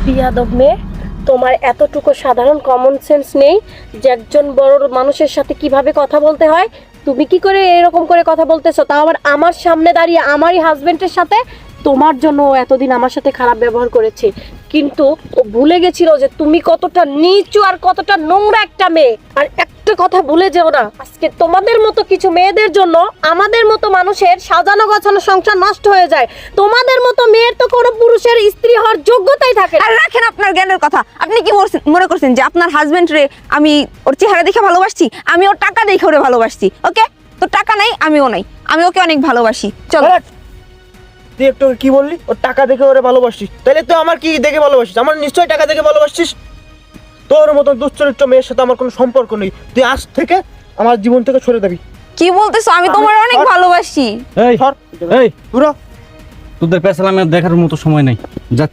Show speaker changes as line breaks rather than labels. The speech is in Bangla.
বিয়াদব মেয়ে, তোমার এতটুকু সাধারণ কমন সেন্স নেই যে একজন বড় মানুষের সাথে কিভাবে কথা বলতে হয়। তুমি কি করে এরকম করে কথা বলতেছো, তাও আবার আমার সামনে দাঁড়িয়ে আমারই হাজবেন্ডের সাথে। তোমার জন্য ও এতদিন আমার সাথে খারাপ ব্যবহার করেছে, কিন্তু ও ভুলে গেছিল যে তুমি কতটা নিচু আর কতটা নোংরা একটা মেয়ে। আর একটা কথা ভুলে যেও না, আজকে তোমাদের মতো কিছু মেয়েদের জন্য আমাদের মতো মানুষের সাজানো গোছানো সংসার নষ্ট হয়ে যায়। তোমাদের মতো মেয়ের তো কোনো পুরুষের স্ত্রী হওয়ার যোগ্যতাই থাকে না।
আর রাখেন আপনার জ্ঞানের কথা। আপনি কি মনে করছেন যে আপনার হাজবেন্ড রে আমি ওর চেহারা দেখে ভালোবাসছি? আমি ওর টাকা দেখে ওরে ভালোবাসছি। ওকে, তো টাকা নাই, আমিও নাই, আমি ওকে অনেক ভালোবাসি। চলো।
তুই একটু কি বললি? ওর টাকা দেখে ওরে ভালোবাসিস? তাহলে তুই আমার কি দেখে ভালোবাসিস? আমার নিশ্চয়ই টাকা দেখে ভালোবাসিস। তোর মতো দুশ্চরিত্র মেয়ের সাথে আমার কোনো সম্পর্ক নেই। তুই আজ থেকে আমার জীবন থেকে সরে যাবি।
কি বলতেছো? আমি তোমার অনেক ভালোবাসি।
এই
সর।
এই
পুরো
তোদের পেছালামে দেখার মতো সময় নেই। যা